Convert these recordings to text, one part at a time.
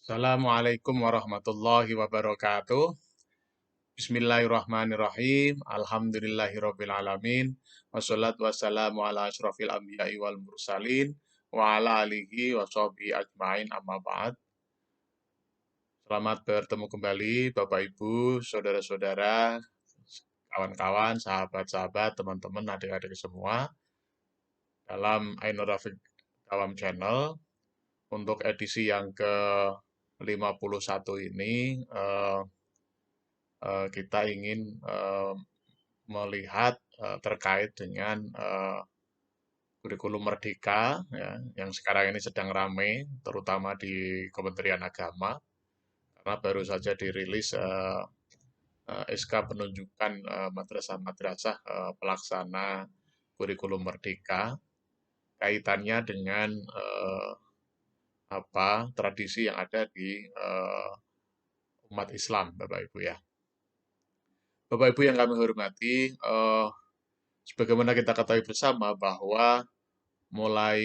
Assalamualaikum warahmatullahi wabarakatuh. Bismillahirrahmanirrahim. Alhamdulillahirabbil alamin. Wassalatu wassalamu ala asyrofil anbiya'i wal mursalin wa ala alihi wa sahbihi ajmain amma ba'd. Selamat bertemu kembali Bapak Ibu, saudara-saudara, kawan-kawan, sahabat-sahabat, teman-teman, adik-adik semua dalam Ainur Rafiq Dawam Channel untuk edisi yang ke-51 ini kita ingin melihat terkait dengan kurikulum Merdeka ya, yang sekarang ini sedang ramai, terutama di Kementerian Agama, karena baru saja dirilis SK penunjukan madrasah-madrasah pelaksana kurikulum Merdeka, kaitannya dengan tradisi yang ada di umat Islam, Bapak Ibu ya. Bapak Ibu yang kami hormati, sebagaimana kita ketahui bersama bahwa mulai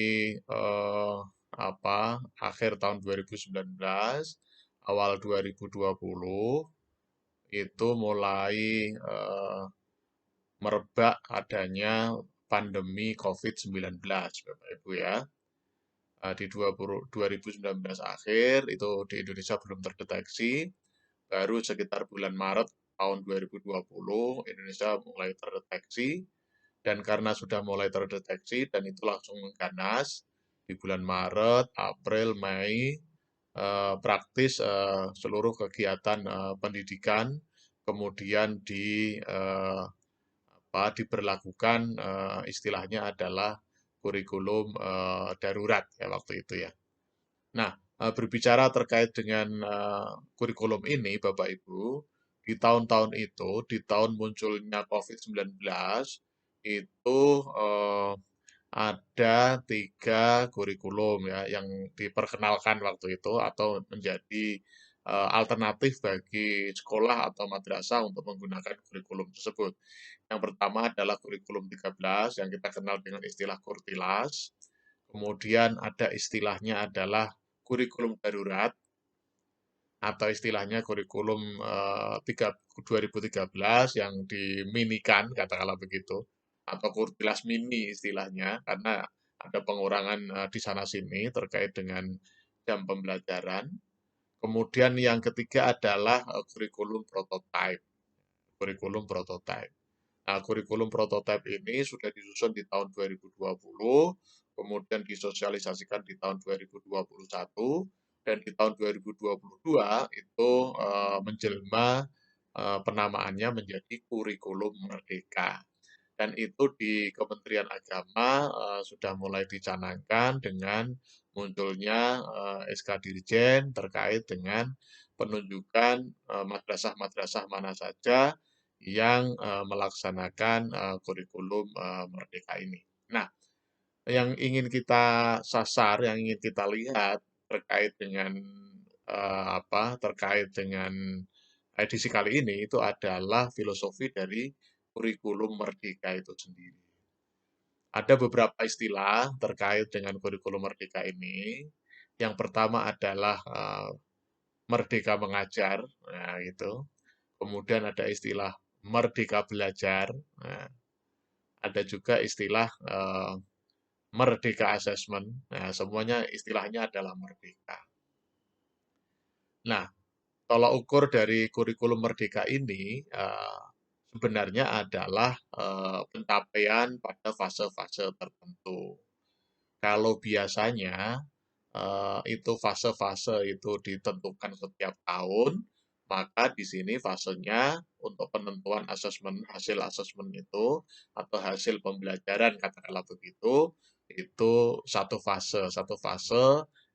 akhir tahun 2019, awal 2020 itu mulai merebak adanya pandemi COVID-19, Bapak Ibu ya. Di 2019 akhir itu di Indonesia belum terdeteksi, baru sekitar bulan Maret tahun 2020 Indonesia mulai terdeteksi. Dan karena sudah mulai terdeteksi dan itu langsung mengganas di bulan Maret, April, Mei, praktis seluruh kegiatan pendidikan kemudian diberlakukan istilahnya adalah kurikulum darurat ya waktu itu ya. Nah, berbicara terkait dengan kurikulum ini, Bapak Ibu, di tahun-tahun itu, di tahun munculnya COVID-19, itu ada 3 kurikulum ya yang diperkenalkan waktu itu atau menjadi alternatif bagi sekolah atau madrasah untuk menggunakan kurikulum tersebut. Yang pertama adalah kurikulum 13 yang kita kenal dengan istilah Kurtilas. Kemudian ada istilahnya adalah kurikulum darurat atau istilahnya kurikulum 2013 yang diminikan, katakanlah begitu, atau Kurtilas mini istilahnya, karena ada pengurangan di sana-sini terkait dengan jam pembelajaran. Kemudian yang ketiga adalah kurikulum prototype. Kurikulum prototype. Nah, kurikulum prototipe ini sudah disusun di tahun 2020, kemudian disosialisasikan di tahun 2021, dan di tahun 2022 itu menjelma penamaannya menjadi kurikulum merdeka. Dan itu di Kementerian Agama sudah mulai dicanangkan dengan munculnya SK Dirjen terkait dengan penunjukan madrasah-madrasah mana saja yang melaksanakan kurikulum merdeka ini. Nah, yang ingin kita sasar, yang ingin kita lihat terkait dengan terkait dengan edisi kali ini itu adalah filosofi dari kurikulum merdeka itu sendiri. Ada beberapa istilah terkait dengan kurikulum merdeka ini. Yang pertama adalah merdeka mengajar, nah itu. Kemudian ada istilah merdeka belajar, nah, ada juga istilah merdeka assessment. Nah, semuanya istilahnya adalah merdeka. Nah, tolak ukur dari kurikulum merdeka ini sebenarnya adalah pencapaian pada fase-fase tertentu. Kalau biasanya itu fase-fase itu ditentukan setiap tahun, maka di sini fasenya untuk penentuan asesmen, hasil asesmen itu atau hasil pembelajaran katakanlah begitu, itu satu fase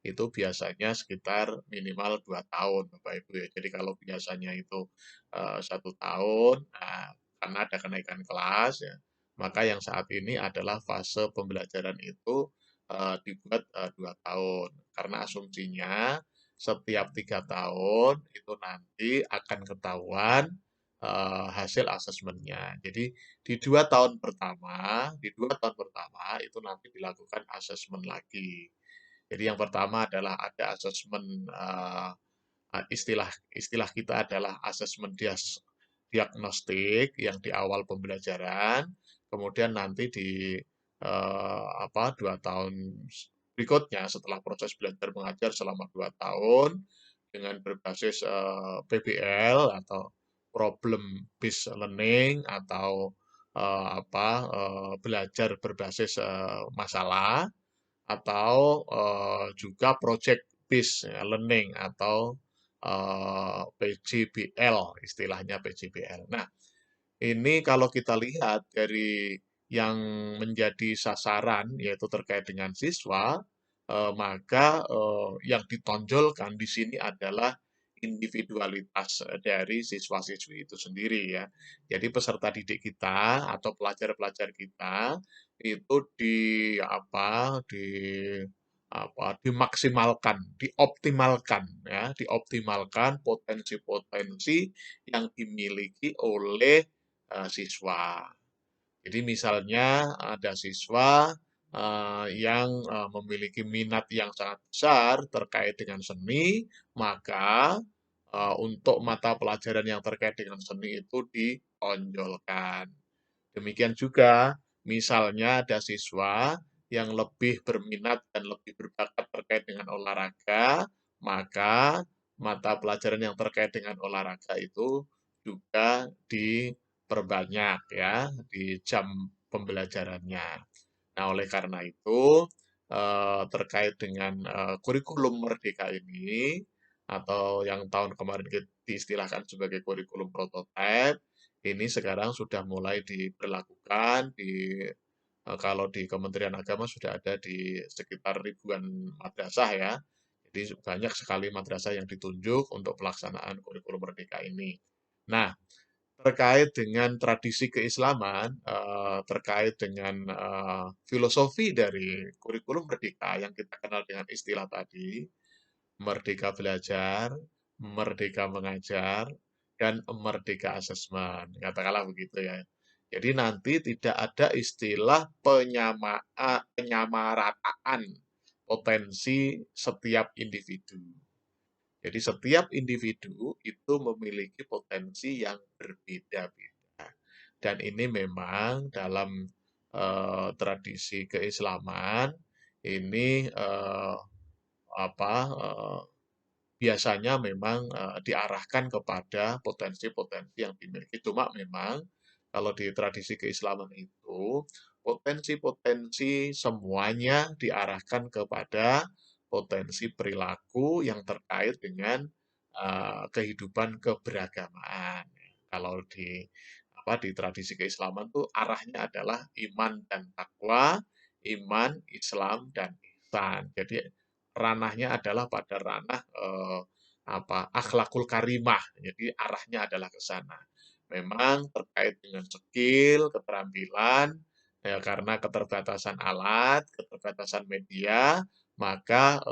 itu biasanya sekitar minimal 2 tahun, Bapak Ibu ya. Jadi kalau biasanya itu 1 tahun, nah, karena ada kenaikan kelas ya, maka yang saat ini adalah fase pembelajaran itu dibuat 2 tahun. Karena asumsinya setiap 3 tahun itu nanti akan ketahuan hasil asesmennya. Jadi di 2 tahun pertama itu nanti dilakukan asesmen lagi. Jadi yang pertama adalah ada asesmen, istilah istilah kita adalah asesmen diagnostik yang di awal pembelajaran, kemudian nanti di 2 tahun berikutnya setelah proses belajar mengajar selama 2 tahun dengan berbasis PBL atau problem based learning atau belajar berbasis masalah atau juga project based learning atau PJBL, istilahnya PJBL. Nah, ini kalau kita lihat dari yang menjadi sasaran, yaitu terkait dengan siswa, maka yang ditonjolkan di sini adalah individualitas dari siswa-siswi itu sendiri ya. Jadi peserta didik kita atau pelajar-pelajar kita itu dimaksimalkan, dioptimalkan ya, dioptimalkan potensi-potensi yang dimiliki oleh siswa. Jadi misalnya ada siswa yang memiliki minat yang sangat besar terkait dengan seni, maka untuk mata pelajaran yang terkait dengan seni itu ditonjolkan. Demikian juga, misalnya ada siswa yang lebih berminat dan lebih berbakat terkait dengan olahraga, maka mata pelajaran yang terkait dengan olahraga itu juga diperbanyak ya di jam pembelajarannya. Nah, oleh karena itu, terkait dengan kurikulum Merdeka ini, atau yang tahun kemarin diistilahkan sebagai kurikulum prototipe, ini sekarang sudah mulai diberlakukan kalau di Kementerian Agama sudah ada di sekitar ribuan madrasah ya. Jadi banyak sekali madrasah yang ditunjuk untuk pelaksanaan kurikulum Merdeka ini. Nah, terkait dengan tradisi keislaman, terkait dengan filosofi dari kurikulum Merdeka yang kita kenal dengan istilah tadi, merdeka belajar, merdeka mengajar, dan merdeka asesmen. Katakanlah begitu ya. Jadi nanti tidak ada istilah penyamarataan potensi setiap individu. Jadi setiap individu itu memiliki potensi yang berbeda-beda. Dan ini memang dalam tradisi keislaman ini apa biasanya memang diarahkan kepada potensi-potensi yang dimiliki. Cuma memang kalau di tradisi keislaman itu potensi-potensi semuanya diarahkan kepada potensi perilaku yang terkait dengan kehidupan keberagamaan. Kalau di tradisi keislaman tuh arahnya adalah iman dan takwa, iman, Islam dan ihsan. Jadi ranahnya adalah pada ranah akhlakul karimah. Jadi arahnya adalah ke sana. Memang terkait dengan skill, keterampilan, ya karena keterbatasan alat, keterbatasan media, maka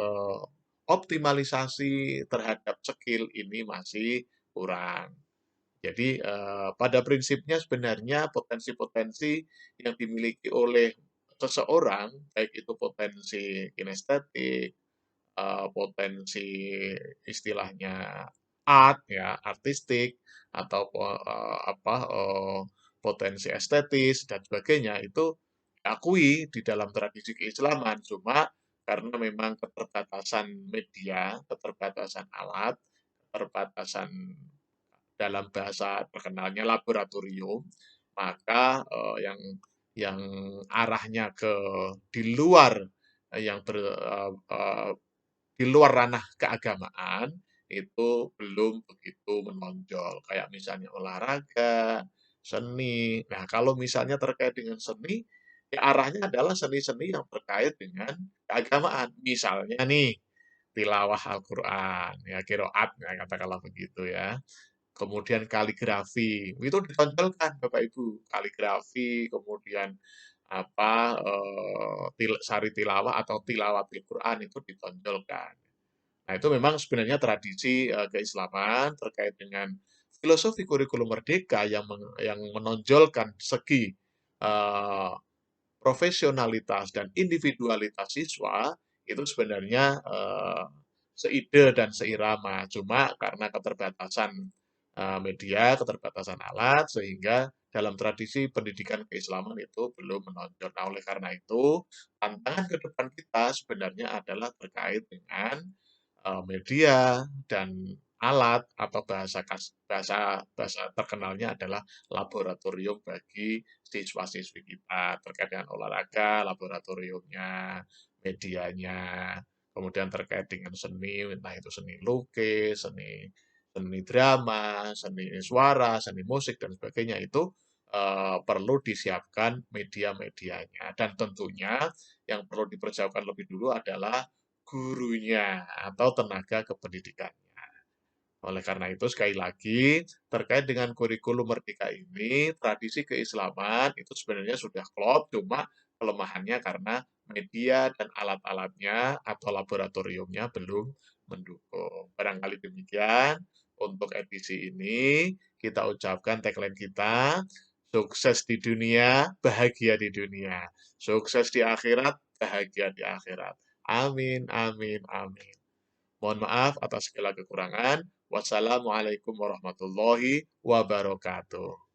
optimalisasi terhadap skill ini masih kurang. Jadi pada prinsipnya sebenarnya potensi-potensi yang dimiliki oleh seseorang, baik itu potensi kinestetik, potensi istilahnya art ya, artistik atau potensi estetis dan sebagainya itu diakui di dalam tradisi keislaman. Cuma karena memang keterbatasan media, keterbatasan alat, keterbatasan dalam bahasa terkenalnya laboratorium, maka yang arahnya ke di luar yang ber, di luar ranah keagamaan itu belum begitu menonjol. Kayak misalnya olahraga, seni. Nah, kalau misalnya terkait dengan seni, ya arahnya adalah seni-seni yang terkait dengan keagamaan. Misalnya nih, tilawah Al-Quran, ya kiroat, ya katakanlah begitu ya. Kemudian kaligrafi, itu ditonjolkan Bapak Ibu. Kaligrafi, kemudian sari tilawah atau tilawatil Quran itu ditonjolkan. Nah, itu memang sebenarnya tradisi keislaman terkait dengan filosofi kurikulum merdeka yang menonjolkan segi eh, profesionalitas dan individualitas siswa itu sebenarnya seide dan seirama. Cuma karena keterbatasan media, keterbatasan alat, sehingga dalam tradisi pendidikan keislaman itu belum menonjol. Nah, oleh karena itu, tantangan ke depan kita sebenarnya adalah terkait dengan media dan alat atau bahasa terkenalnya adalah laboratorium bagi siswa-siswi kita terkait dengan olahraga, laboratoriumnya, medianya, kemudian terkait dengan seni, entah itu seni lukis, seni seni drama, seni suara, seni musik dan sebagainya itu perlu disiapkan media-medianya dan tentunya yang perlu dipersiapkan lebih dulu adalah gurunya atau tenaga kependidikannya. Oleh karena itu, sekali lagi, terkait dengan kurikulum Merdeka ini, tradisi keislaman itu sebenarnya sudah klop, cuma kelemahannya karena media dan alat-alatnya atau laboratoriumnya belum mendukung. Barangkali demikian untuk edisi ini, kita ucapkan tagline kita, sukses di dunia, bahagia di dunia. Sukses di akhirat, bahagia di akhirat. Amin, amin, amin. Mohon maaf atas segala kekurangan. Wassalamualaikum warahmatullahi wabarakatuh.